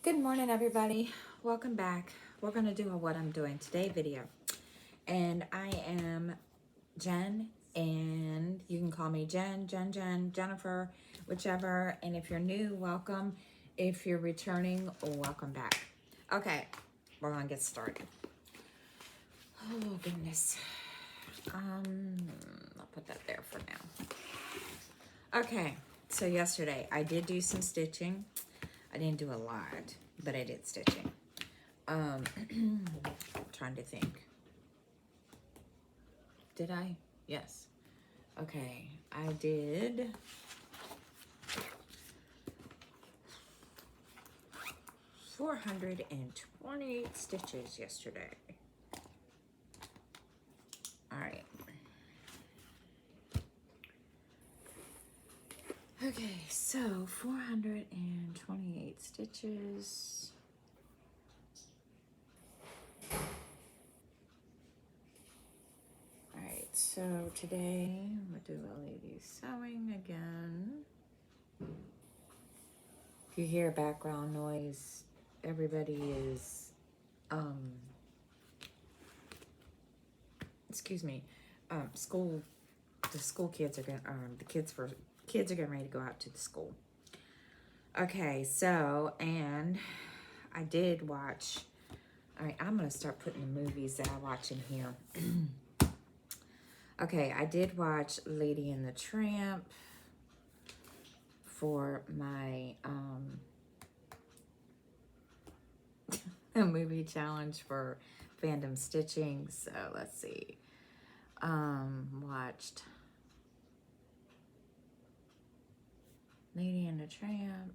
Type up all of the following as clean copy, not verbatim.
Good morning, everybody. Welcome back. We're going to do a what I'm doing today video. And I am Jen, and you can call me Jen, Jennifer, whichever. And if you're new, welcome. If you're returning, welcome back. Okay, we're going to get started. Oh, goodness. I'll put that there for now. Okay, so yesterday I did do some stitching. I didn't do a lot, but I did stitching. Trying to think. Did I? Yes. Okay, I did 428 stitches yesterday. All right. Okay, so 428 stitches. All right, so today we'll do a lady sewing again. If you hear background noise, everybody is, excuse me, the school kids are going, kids are getting ready to go out to the school. Okay, so, and I did watch, all right, I'm going to start putting the movies that I watch in here. Okay, I did watch Lady and the Tramp for my movie challenge for fandom stitching. So let's see. Watched Lady and the Tramp.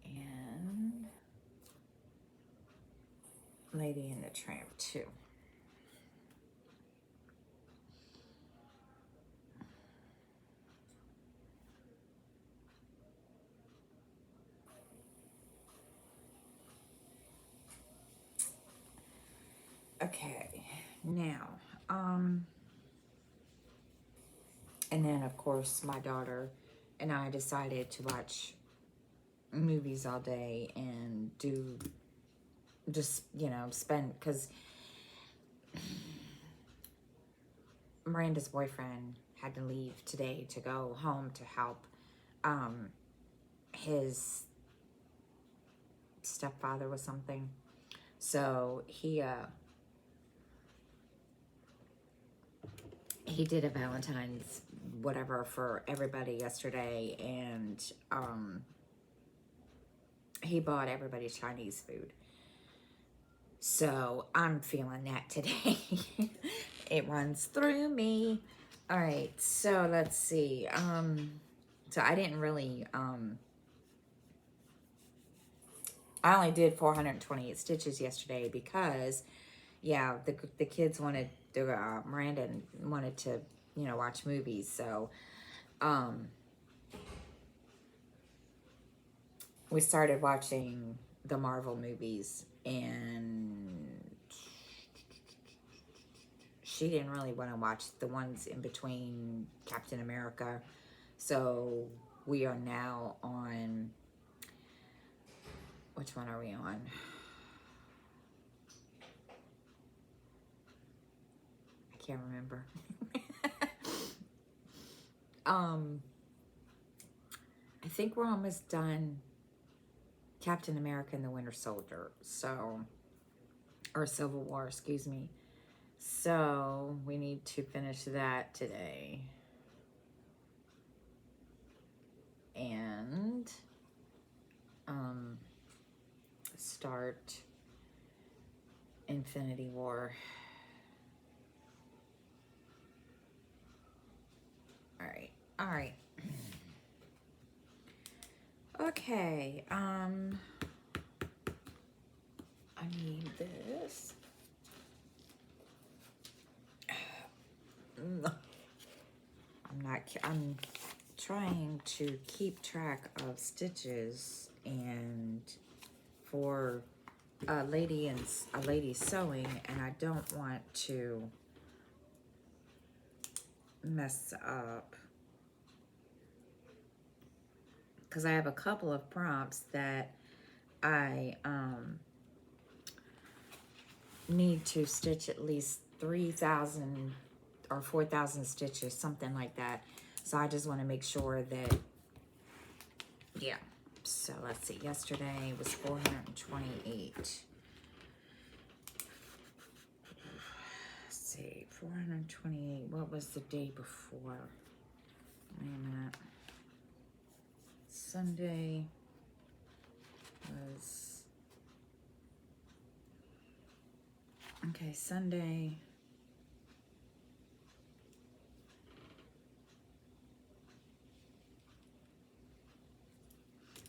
And Lady and the Tramp 2. Okay, now, and then of course my daughter and I decided to watch movies all day and do just, spend, because Miranda's boyfriend had to leave today to go home to help his stepfather with something. So he did a Valentine's whatever for everybody yesterday, and he bought everybody Chinese food. So I'm feeling that today. It runs through me. All right, so let's see. So I didn't really, I only did 428 stitches yesterday because, yeah, the kids wanted, Miranda wanted to, watch movies. So, we started watching the Marvel movies, and she didn't really want to watch the ones in between Captain America. So we are now on, which one are we on? I can't remember. I think we're almost done Captain America and the Winter Soldier. So, or Civil War, excuse me. So we need to finish that today. And start Infinity War. All right. Okay, I need this. I'm trying to keep track of stitches, and for a lady sewing, and I don't want to mess up because I have a couple of prompts that I need to stitch at least 3,000 or 4,000 stitches, something like that. So I just want to make sure that, yeah. So let's see, yesterday was 428. Let's see, 428. What was the day before? Wait a minute. Sunday was, okay, Sunday.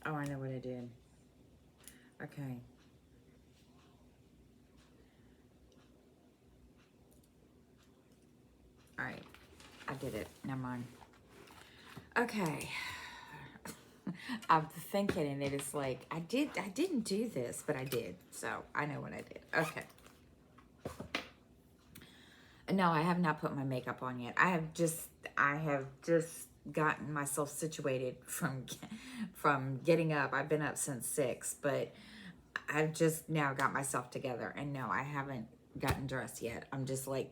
Oh, I know what I did. Okay. All right. I did it. Never mind. Okay. I'm thinking, and it is like, I didn't do this, but I did. So I know what I did. Okay. No, I have not put my makeup on yet. I have just gotten myself situated from getting up. I've been up since 6, but I've just now got myself together. And no, I haven't gotten dressed yet. I'm just like,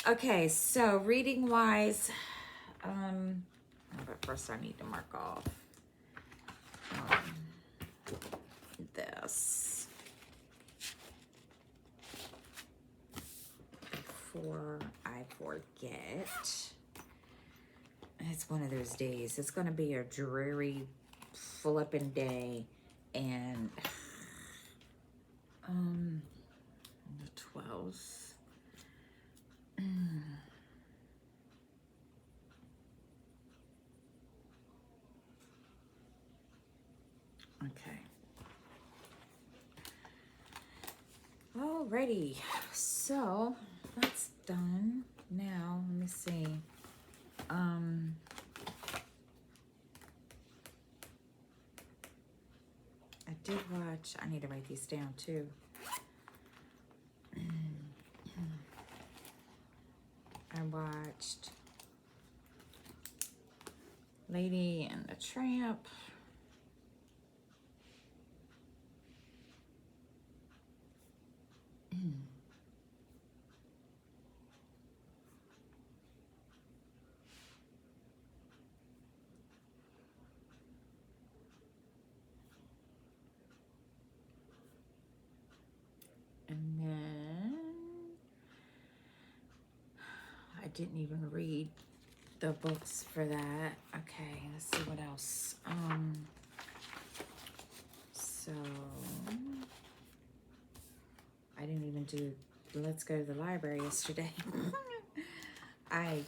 okay, so reading wise, but first I need to mark off this before I forget. It's one of those days. It's going to be a dreary, flipping day, and the 12th. Okay. Alrighty. So that's done. Now let me see. I did watch. I need to write these down too. I watched Lady and the Tramp. And then I didn't even read the books for that. Okay, let's see what else. So I didn't even do Let's Go to the Library yesterday. I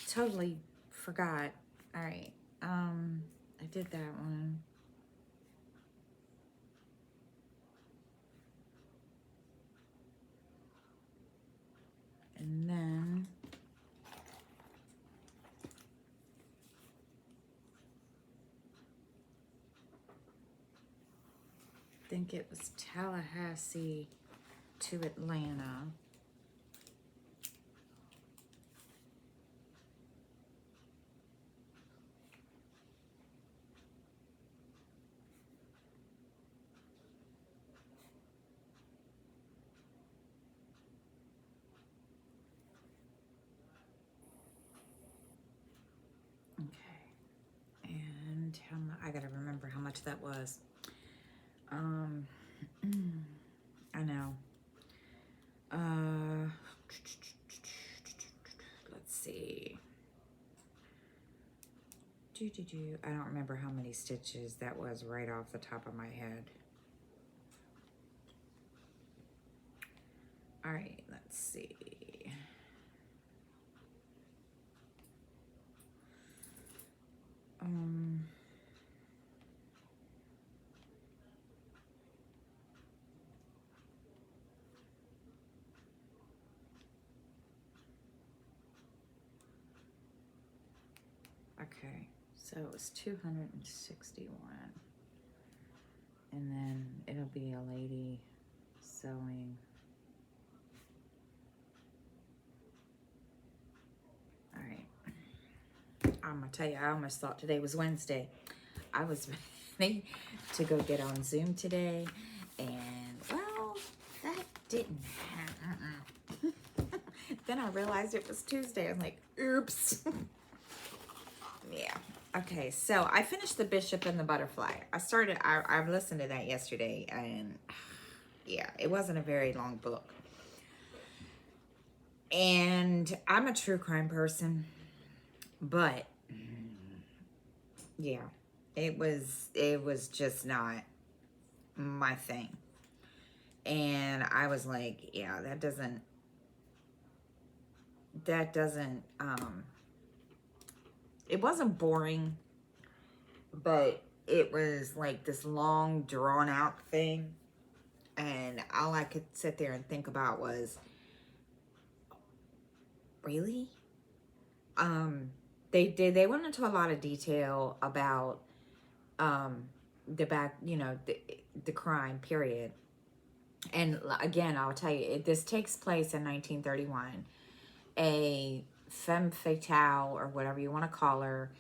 totally forgot. All right. I did that one. And then I think it was Tallahassee to Atlanta. Okay. And how much, I gotta remember how much that was. I know. Let's see. I don't remember how many stitches that was right off the top of my head. All right, let's see. Okay, so it was 261. And then it'll be a lady sewing. I'm gonna tell you, I almost thought today was Wednesday. I was ready to go get on Zoom today, and well, that didn't happen. Then I realized it was Tuesday. I'm like, oops. Yeah. Okay, so I finished The Bishop and the Butterfly. I listened to that yesterday, and yeah, it wasn't a very long book. And I'm a true crime person, but yeah, it was just not my thing. And I was like, yeah, that doesn't it wasn't boring, but it was like this long drawn out thing, and all I could sit there and think about was, really? They went into a lot of detail about the crime period. And again, I'll tell you, this takes place in 1931. A femme fatale, or whatever you want to call her,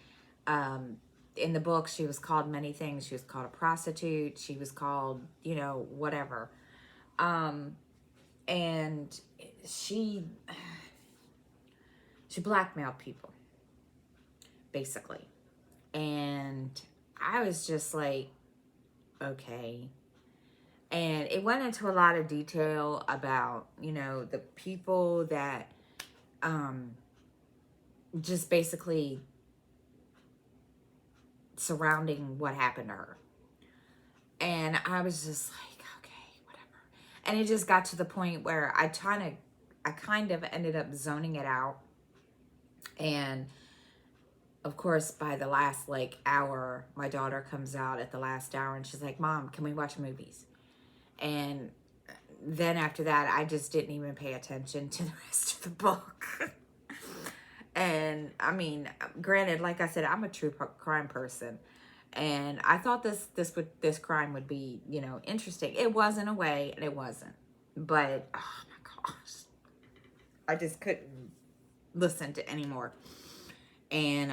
in the book, she was called many things. She was called a prostitute. She was called, whatever. And she blackmailed people, basically. And I was just like, okay. And it went into a lot of detail about, the people that just basically surrounding what happened to her. And I was just like, okay, whatever. And it just got to the point where I kind of ended up zoning it out. And of course, by the last hour, my daughter comes out at the last hour and she's like, Mom, can we watch movies? And then after that, I just didn't even pay attention to the rest of the book. And I mean, granted, like I said, I'm a true crime person, and I thought this crime would be, interesting. It was in a way, and it wasn't. But oh my gosh, I just couldn't listen to anymore. And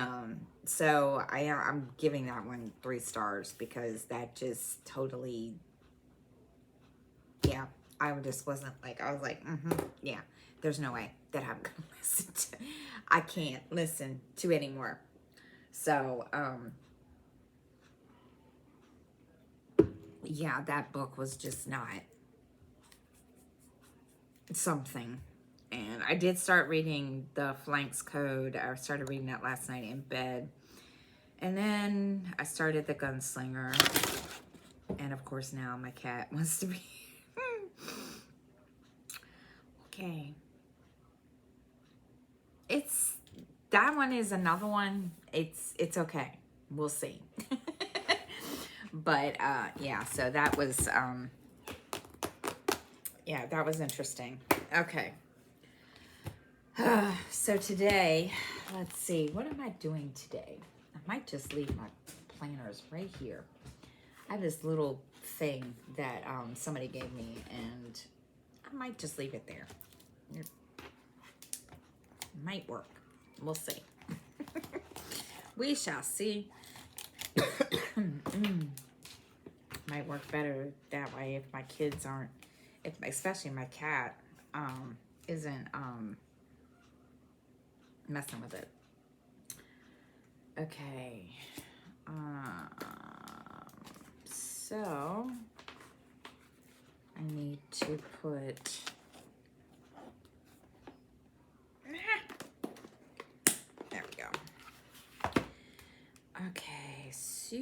so I'm giving that one 3 stars, because that just totally, yeah, I just wasn't like, I was like, yeah, there's no way that I'm gonna listen to. I can't listen to anymore. So yeah, that book was just not something. And I did start reading The Flanks Code. I started reading that last night in bed. And then I started The Gunslinger. And of course now my cat wants to be okay. That one is another one. It's okay. We'll see. But yeah, so that was yeah, that was interesting. Okay. So today, let's see, what am I doing today? I might just leave my planners right here. I have this little thing that somebody gave me, and I might just leave it there. It might work. We'll see. We shall see. Might work better that way if my kids aren't, especially my cat isn't messing with it. Okay. So I need to put there we go. Okay, so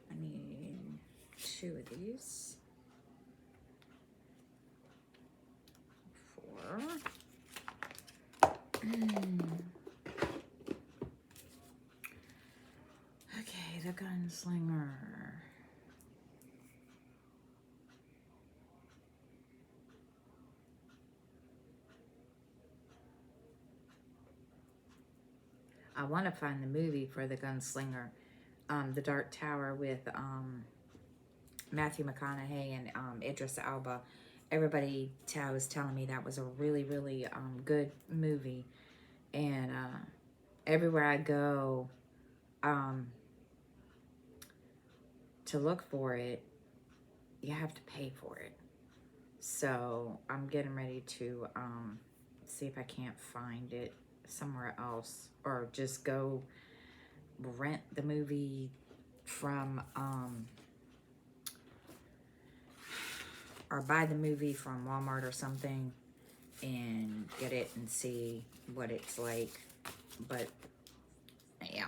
I need 2 of these. 4. Okay, The Gunslinger. I want to find the movie for The Gunslinger, The Dark Tower, with Matthew McConaughey and Idris Elba. Everybody was telling me that was a really, really good movie. And everywhere I go to look for it, you have to pay for it. So I'm getting ready to see if I can't find it somewhere else, or just go rent the movie from or buy the movie from Walmart or something and get it and see what it's like. But yeah.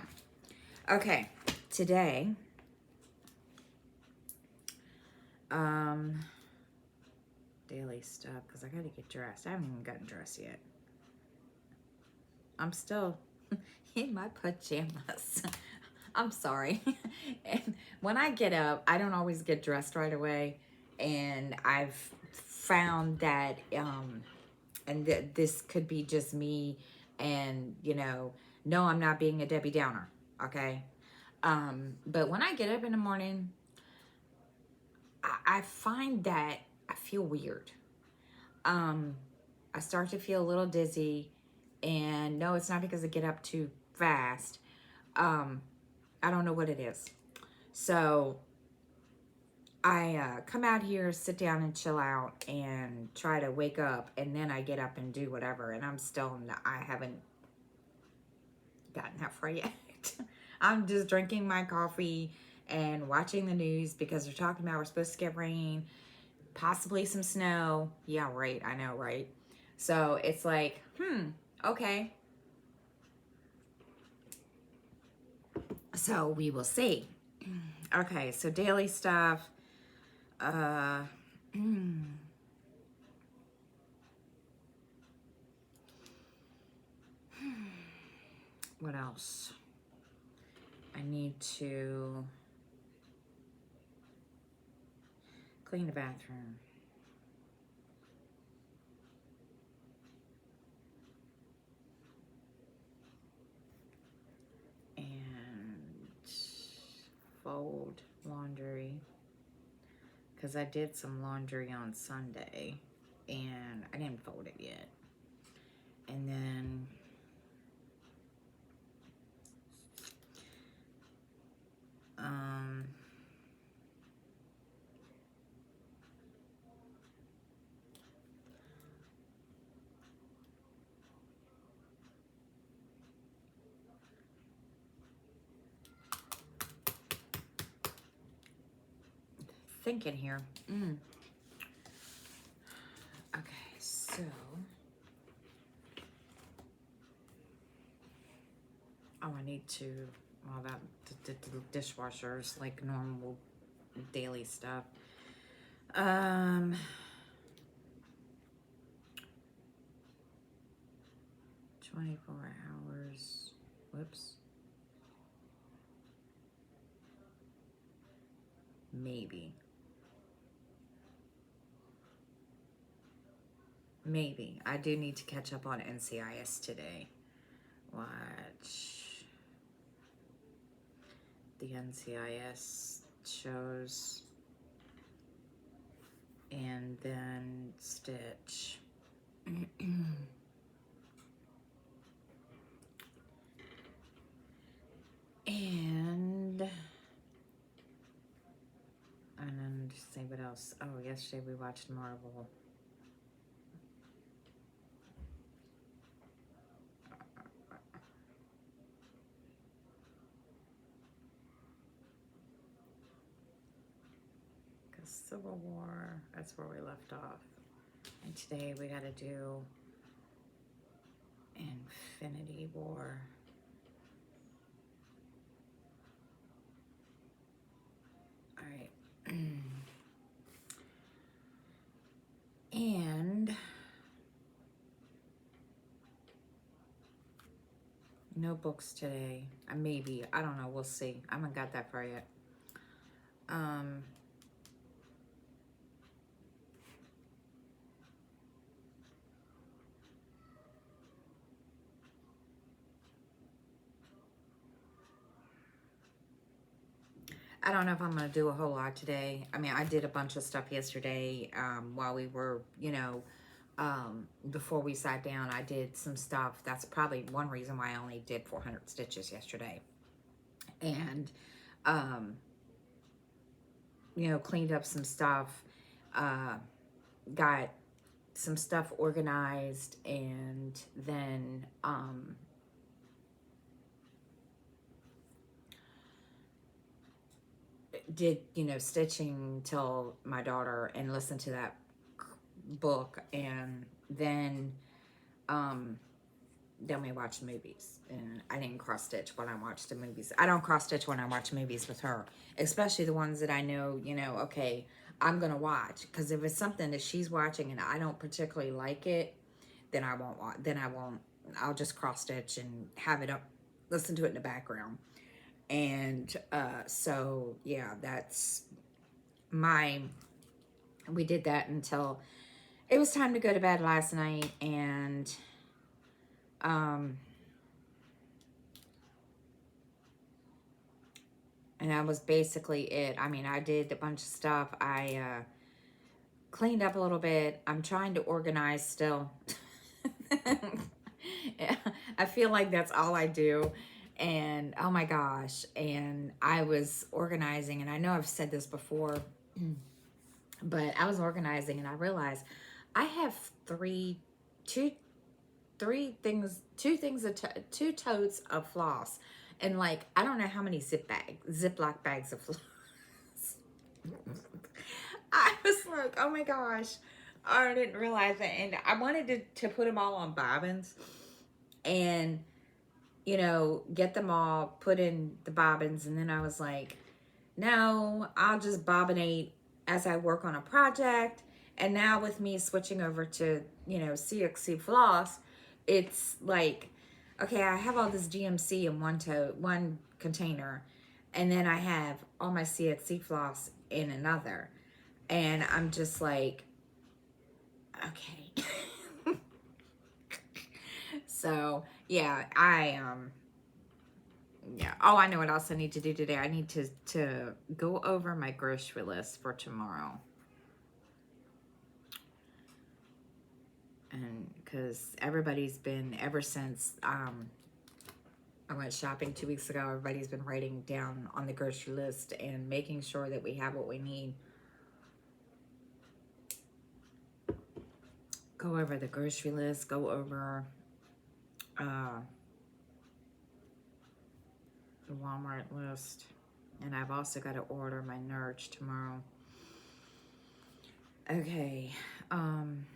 Okay, today daily stuff, because I gotta get dressed. I haven't even gotten dressed yet. I'm still in my pajamas. I'm sorry. And when I get up, I don't always get dressed right away. And I've found that, and this could be just me, and, you know, no, I'm not being a Debbie Downer, okay? But when I get up in the morning, I find that I feel weird. I start to feel a little dizzy, and no, it's not because I get up too fast. I don't know what it is. So I come out here, sit down and chill out and try to wake up, and then I get up and do whatever, and I'm still not, I haven't gotten that far yet. I'm just drinking my coffee and watching the news because they're talking about we're supposed to get rain, possibly some snow. Yeah, right. I know, right? So it's like, okay. So we will see. Okay, so daily stuff. What else? I need to clean the bathroom. And fold laundry. Because I did some laundry on Sunday and I didn't fold it yet. And then thinking here. Okay, so I need to, well, that the dishwasher's like normal daily stuff. 24 hours. Whoops. Maybe. I do need to catch up on NCIS today. Watch the NCIS shows. And then Stitch. And then just say what else. Oh, yesterday we watched Marvel. Because Civil War, that's where we left off. And today we gotta do Infinity War. Alright. And no books today. Maybe. I don't know. We'll see. I haven't got that far yet. I don't know if I'm going to do a whole lot today. I mean, I did a bunch of stuff yesterday while we were, you know, before we sat down, I did some stuff. That's probably one reason why I only did 400 stitches yesterday. And, you know, cleaned up some stuff, got some stuff organized, and then, did, you know, stitching till my daughter and listened to that book, and then we watched movies. And I didn't cross stitch when I watched the movies. I don't cross stitch when I watch movies with her, especially the ones that I know, you know, okay, I'm gonna watch, because if it's something that she's watching and I don't particularly like it, then I won't watch. Then I'll just cross stitch and have it up, listen to it in the background. And so yeah, that's we did that until it was time to go to bed last night. And that was basically it. I mean, I did a bunch of stuff. I cleaned up a little bit. I'm trying to organize still. I feel like that's all I do. And oh my gosh. And I was organizing, and I know I've said this before, but I was organizing and I realized I have two totes of floss, and like, I don't know how many Ziploc bags of floss. I was like, oh my gosh, I didn't realize that. And I wanted to put them all on bobbins and, you know, get them all put in the bobbins. And then I was like, no, I'll just bobbinate as I work on a project. And now with me switching over to, you know, CXC floss, it's like, okay, I have all this GMC in one container, and then I have all my CXC floss in another. And I'm just like, okay. So yeah, yeah. Oh, I know what else I need to do today. I need to go over my grocery list for tomorrow. And because everybody's been, ever since I went shopping 2 weeks ago, everybody's been writing down on the grocery list and making sure that we have what we need. Go over the grocery list, go over the Walmart list. And I've also got to order my Nurge tomorrow. Okay. Darn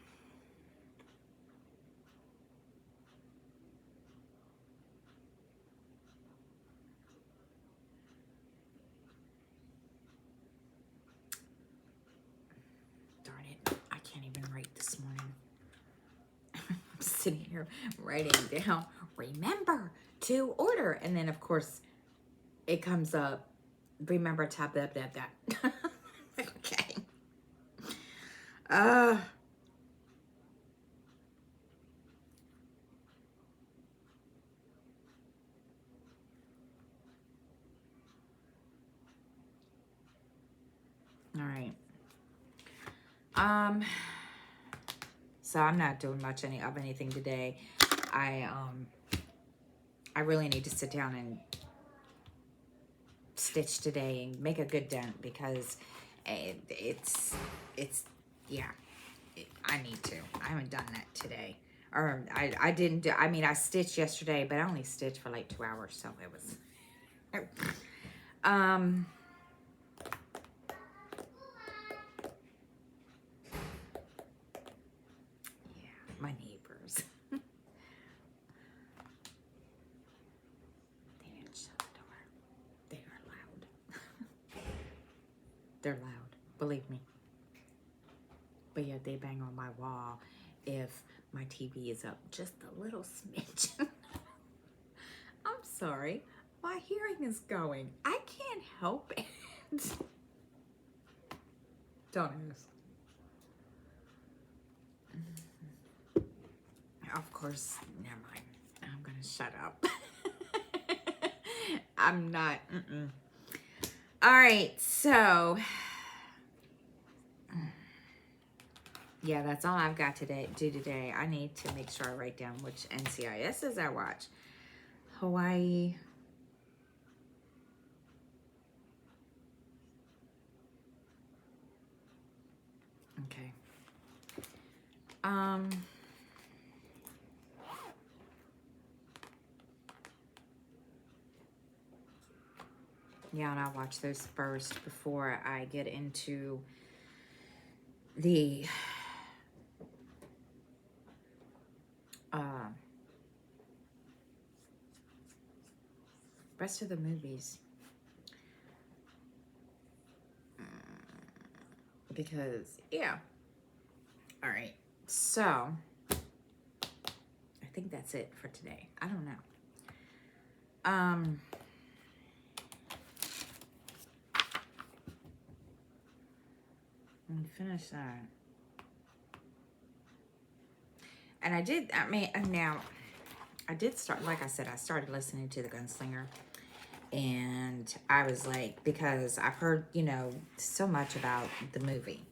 it. I can't even write this morning. I'm sitting here writing down, remember to order. And then, of course, it comes up, remember tap that. Okay. All right. So I'm not doing much of anything today. I really need to sit down and stitch today and make a good dent, because it's yeah, I need to. I haven't done that today. Or I didn't do, I mean, I stitched yesterday, but I only stitched for like 2 hours, so it was yeah, my neighbors. They didn't shut the door. They are loud. They're loud, believe me. But yeah, they bang on my wall if my TV is up just a little smidge. I'm sorry, my hearing is going. I can't help it. Don't ask. Of course, never mind. I'm gonna shut up. I'm not. All right, so yeah, that's all I've got to do today. I need to make sure I write down which NCISs I watch. Hawaii. Okay. Yeah, and I'll watch those first before I get into the rest of the movies. Because, yeah. All right. So, I think that's it for today. I don't know. Let me finish that. And I did, now, I did start, like I said, I started listening to The Gunslinger. And I was like, because I've heard, you know, so much about the movie.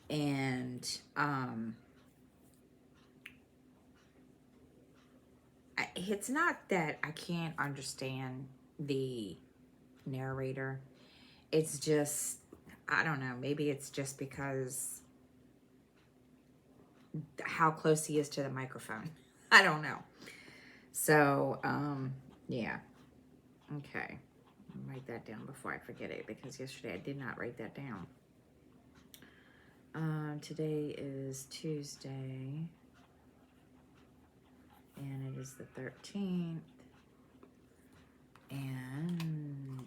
And, it's not that I can't understand the narrator. It's just, I don't know, maybe it's just because how close he is to the microphone. I don't know. So, yeah. Okay. I'll write that down before I forget it, because yesterday I did not write that down. Today is Tuesday, and it is the 13th, and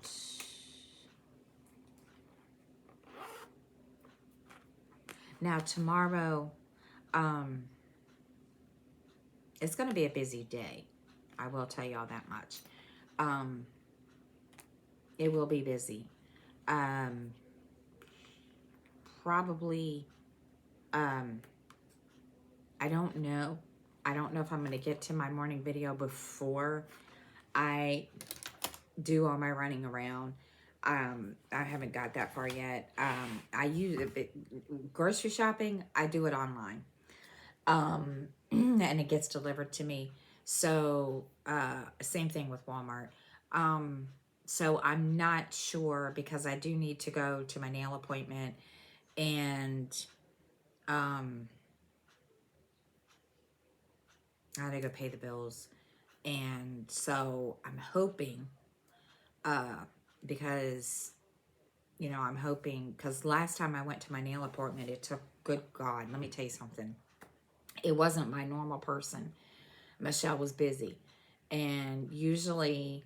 now tomorrow, it's going to be a busy day. I will tell y'all that much. It will be busy. Probably, I don't know. I don't know if I'm going to get to my morning video before I do all my running around. I haven't got that far yet. I use grocery shopping. I do it online. And it gets delivered to me. So, same thing with Walmart. So I'm not sure, because I do need to go to my nail appointment, and, I gotta go pay the bills. And so I'm hoping, because, you know, I'm hoping, because last time I went to my nail appointment, it took, good God, let me tell you something. It wasn't my normal person. Michelle was busy. And usually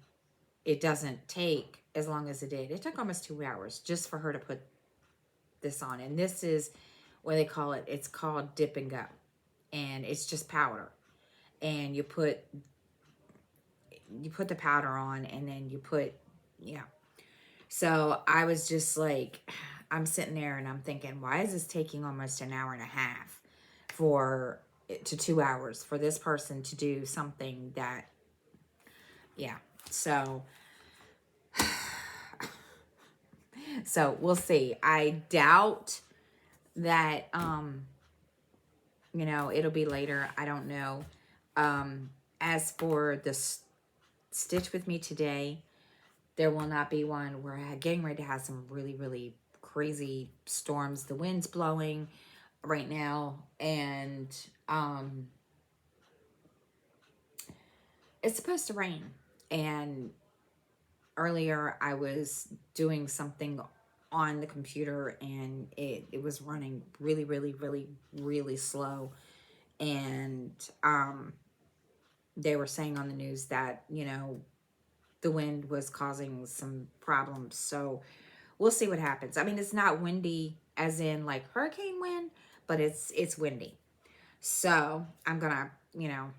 it doesn't take as long as it did. It took almost 2 hours just for her to put this on. And this is what they call it. It's called Dip and Go. And it's just powder. And you put the powder on, and then you put, yeah. So I was just like, I'm sitting there and I'm thinking, why is this taking almost an hour and a half to 2 hours for this person to do something that, yeah. So we'll see. I doubt that, you know, it'll be later. I don't know. As for the Stitch With Me today, there will not be one. We're getting ready to have some really, really crazy storms. The wind's blowing right now, and it's supposed to rain. And earlier I was doing something on the computer, and it was running really, really, really, really slow. And they were saying on the news that, you know, the wind was causing some problems. So we'll see what happens. I mean, it's not windy as in like hurricane wind, but it's windy. So I'm gonna, you know,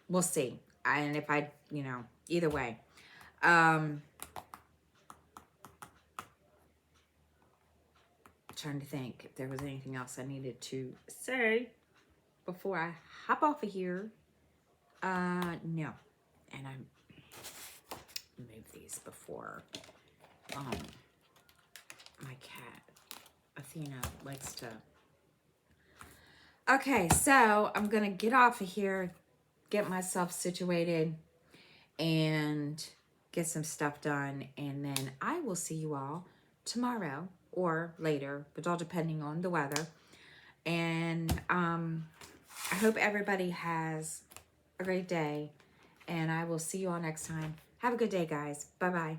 we'll see. And if I, you know, either way. Trying to think if there was anything else I needed to say before I hop off of here. No. And I move these before my cat Athena likes to Okay, so I'm gonna get off of here, get myself situated, and get some stuff done, and then I will see you all tomorrow or later, but all depending on the weather. And I hope everybody has a great day, and I will see you all next time. Have a good day, guys. Bye-bye.